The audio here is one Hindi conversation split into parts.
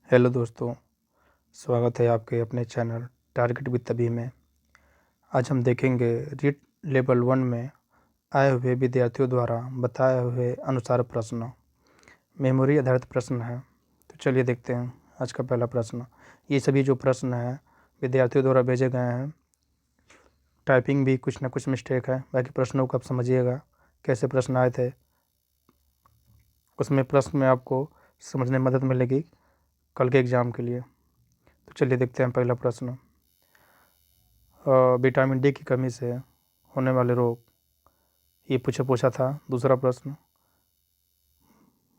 हेलो दोस्तों, स्वागत है आपके अपने चैनल टारगेट विद तभी में। आज हम देखेंगे रीट लेवल 1 में आए हुए विद्यार्थियों द्वारा बताए हुए अनुसार प्रश्न। मेमोरी आधारित प्रश्न है। तो चलिए देखते हैं आज का पहला प्रश्न। ये सभी जो प्रश्न हैं विद्यार्थियों द्वारा भेजे गए हैं। टाइपिंग भी कुछ ना कुछ मिस्टेक है, बाकी प्रश्नों को आप समझिएगा कैसे प्रश्न आए थे। उसमें प्रश्न में आपको समझने में मदद मिलेगी कल के एग्ज़ाम के लिए। तो चलिए देखते हैं पहला प्रश्न। विटामिन डी की कमी से होने वाले रोग, ये पूछा था। दूसरा प्रश्न,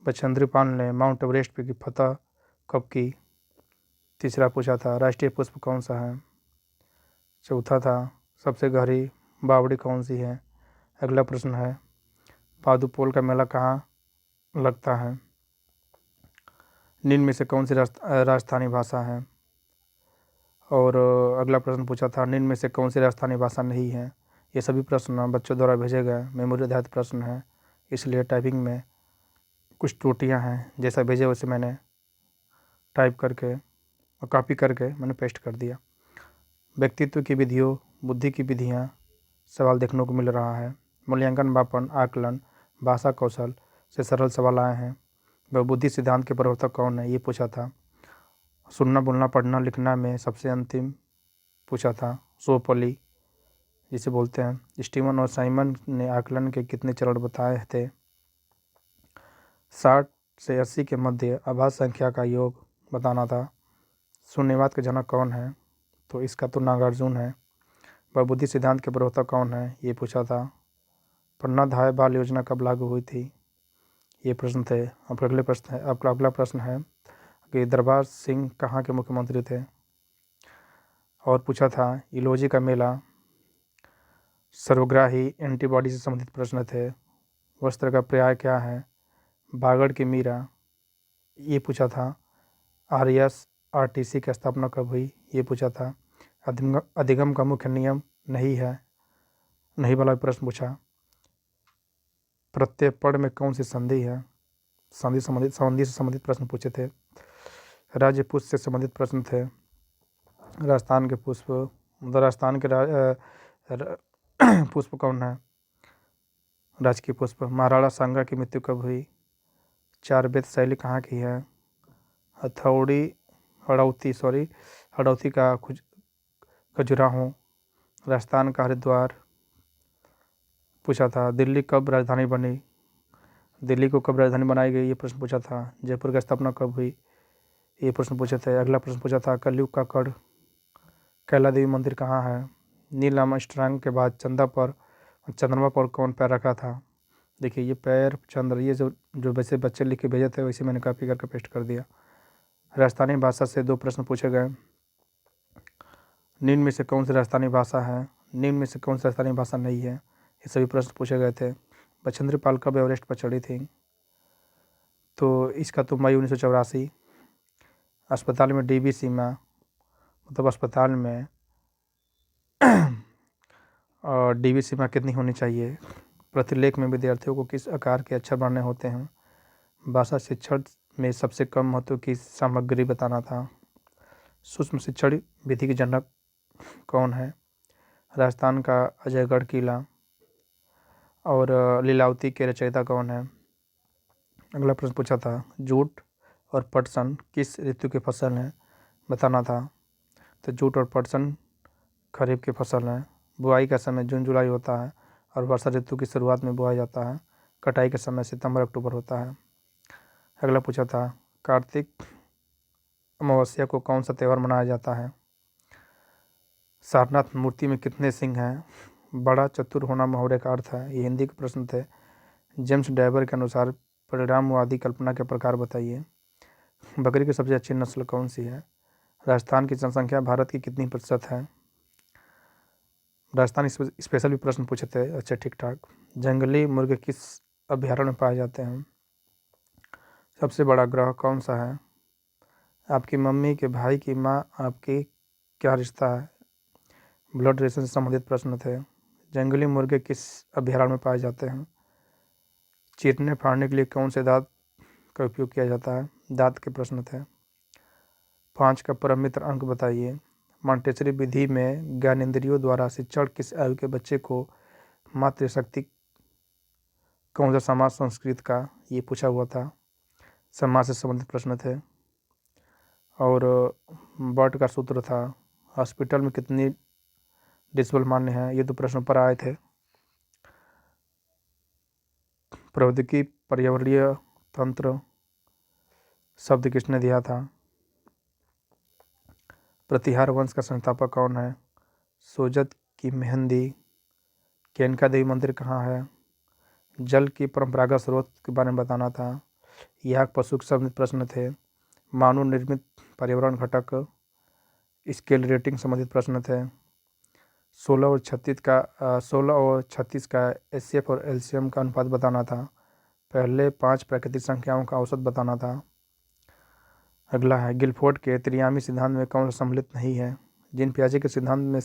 बछेंद्री पाल ने माउंट एवरेस्ट की फतह कब की? तीसरा पूछा था राष्ट्रीय पुष्प कौन सा है? चौथा था सबसे गहरी बावड़ी कौन सी है? अगला प्रश्न है पादुपोल का मेला कहाँ लगता है? निम्न में से कौन सी राजस्थानी भाषा है? और अगला प्रश्न पूछा था निम्न में से कौन सी राजस्थानी भाषा नहीं है? ये सभी प्रश्न बच्चों द्वारा भेजे गए मेमोरी आधारित प्रश्न हैं, इसलिए टाइपिंग में कुछ त्रुटियां हैं। जैसा भेजे वैसे मैंने टाइप करके और कॉपी करके मैंने पेस्ट कर दिया। व्यक्तित्व की विधियों, बुद्धि की विधियां सवाल देखने को मिल रहा है। मूल्यांकन, मापन, आकलन, भाषा कौशल से सरल सवाल आए हैं। वह बुद्धि सिद्धांत के प्रवर्तक कौन है? ये पूछा था। सुनना, बोलना, पढ़ना, लिखना में सबसे अंतिम पूछा था सोपोली जिसे बोलते हैं। स्टीवन और साइमन ने आकलन के कितने चरण बताए थे? 60 से 80 के मध्य आभास संख्या का योग बताना था। शून्यवाद के जनक कौन है? तो इसका तो नागार्जुन है। वह बुद्धि सिद्धांत के प्रवक्ता कौन है? ये पूछा था। पन्नाधाय बाल योजना कब लागू हुई थी? ये प्रश्न थे। अब अगले प्रश्न है, आपका अगला प्रश्न है कि दरबार सिंह कहाँ के मुख्यमंत्री थे? और पूछा था इलोजी का मेला सर्वग्राही एंटीबॉडी से संबंधित प्रश्न थे। वस्त्र का पर्याय क्या है? बागड़ की मीरा। ये पूछा था। RSRTC की स्थापना कब हुई? ये पूछा था। अधिगम का मुख्य नियम नहीं है, नहीं वाला प्रश्न पूछा। प्रत्यय पढ़ में कौन सी संधि है? संधि से संबंधित प्रश्न पूछे थे। राज्य पुष्प से संबंधित प्रश्न थे। राजस्थान के पुष्प, राजस्थान के पुष्प कौन है? राजकीय पुष्प। महाराणा सांगा की मृत्यु कब हुई? चार बेत शैली कहाँ की है? हड़ौती का खजुराहो। राजस्थान का हरिद्वार पूछा था। दिल्ली कब राजधानी बनी? दिल्ली को कब राजधानी बनाई गई? ये प्रश्न पूछा था। जयपुर की स्थापना कब हुई? ये प्रश्न पूछे थे। अगला प्रश्न पूछा था कलयुग का कड़ कैला देवी मंदिर कहाँ है? नील आर्मस्ट्रांग के बाद चंद्रमा पर कौन पैर रखा था? देखिए ये पैर चंद्र, ये जो वैसे बच्चे लिख के भेजे थे वैसे मैंने कॉपी करके पेस्ट कर दिया। राजस्थानी भाषा से 2 प्रश्न पूछे गए। निम्न में से कौन सी राजस्थानी भाषा है? निम्न में से कौन सी राजस्थानी भाषा नहीं है? ये सभी प्रश्न पूछे गए थे। बछेंद्री पाल कब एवरेस्ट पर चढ़ी थी? तो इसका तो मई 1984। अस्पताल में DB सीमा, मतलब अस्पताल में DB सीमा कितनी होनी चाहिए? प्रतिलेख में विद्यार्थियों को किस आकार के अक्षर बनाने होते हैं? भाषा शिक्षण में सबसे कम महत्व की सामग्री बताना था। सूक्ष्म शिक्षण विधि के जनक कौन है? राजस्थान का अजयगढ़ किला। और लीलावती के रचयिता कौन है? अगला प्रश्न पूछा था जूट और पटसन किस ऋतु की फसल है? बताना था। तो जूट और पटसन खरीफ की फसल है। बुआई का समय जून जुलाई होता है और वर्षा ऋतु की शुरुआत में बोया जाता है। कटाई का समय सितंबर अक्टूबर होता है। अगला पूछा था कार्तिक अमावस्या को कौन सा त्यौहार मनाया जाता है? सारनाथ मूर्ति में कितने सिंह हैं? बड़ा चतुर होना मुहावरे का अर्थ है। ये हिंदी के प्रश्न थे। जेम्स डैबर के अनुसार परिणामवादी कल्पना के प्रकार बताइए। बकरी की सबसे अच्छी नस्ल कौन सी है? राजस्थान की जनसंख्या भारत की कितनी प्रतिशत है? राजस्थान स्पेशल भी प्रश्न पूछे थे। अच्छा, ठीक ठाक। जंगली मुर्गे किस अभ्यारण्य में पाए जाते हैं? सबसे बड़ा ग्रह कौन सा है? आपकी मम्मी के भाई की माँ आपकी क्या रिश्ता है? ब्लड रिलेशन से संबंधित प्रश्न थे। जंगली मुर्गे किस अभ्यारण्य में पाए जाते हैं? चीरने फाड़ने के लिए कौन से दांत का उपयोग किया जाता है? दांत के प्रश्न थे। 5 का परमित्र अंक बताइए। मॉन्टेसरी विधि में ज्ञानेंद्रियों द्वारा शिक्षण किस आयु के बच्चे को मातृशक्ति कौन सा समाज संस्कृत का, ये पूछा हुआ था। समाज से संबंधित प्रश्न थे। और बर्ट का सूत्र था। हॉस्पिटल में कितनी डेसिबल मान्य है, ये 2 प्रश्न पर आए थे। प्रौद्योगिकी पर्यावरणीय तंत्र शब्द किसने दिया था। प्रतिहार वंश का संस्थापक कौन है। सोजत की मेहंदी। केनका देवी मंदिर कहाँ है। जल की परंपरागत स्रोत के बारे में बताना था। याक पशु के संबंधित प्रश्न थे। मानव निर्मित पर्यावरण घटक स्केल रेटिंग संबंधित प्रश्न थे। 16 और 36 का एचसीएफ और एलसीएम का अनुपात बताना था। पहले 5 प्राकृतिक संख्याओं का औसत बताना था। अगला है गिलफोर्ड के त्रियामी सिद्धांत में कौन सम्मिलित नहीं है। जिन पियाजे के सिद्धांत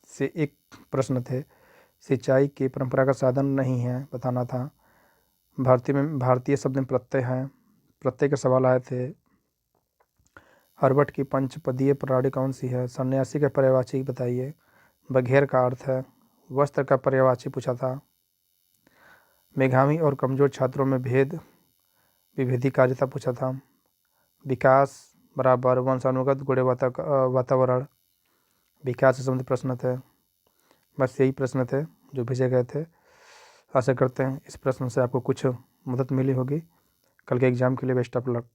से एक प्रश्न थे। सिंचाई के परंपरागत साधन नहीं है बताना था। भारतीय शब्द में प्रत्यय है, प्रत्यय के सवाल आए थे। हर्बर्ट की पंचपदीय प्रणाली कौन सी है। सन्यासी का पर्यायवाची बताइए। बघेर का अर्थ है। वस्त्र का पर्यायवाची पूछा था। मेधावी और कमजोर छात्रों में विभेदीकारिता पूछा था। विकास बराबर वंशानुगत गुणवत्ता वातावरण, विकास से संबंधित प्रश्न थे। बस यही प्रश्न थे जो भेजे गए थे। आशा करते हैं इस प्रश्न से आपको कुछ मदद मिली होगी। कल के एग्ज़ाम के लिए बेस्ट ऑफ लक।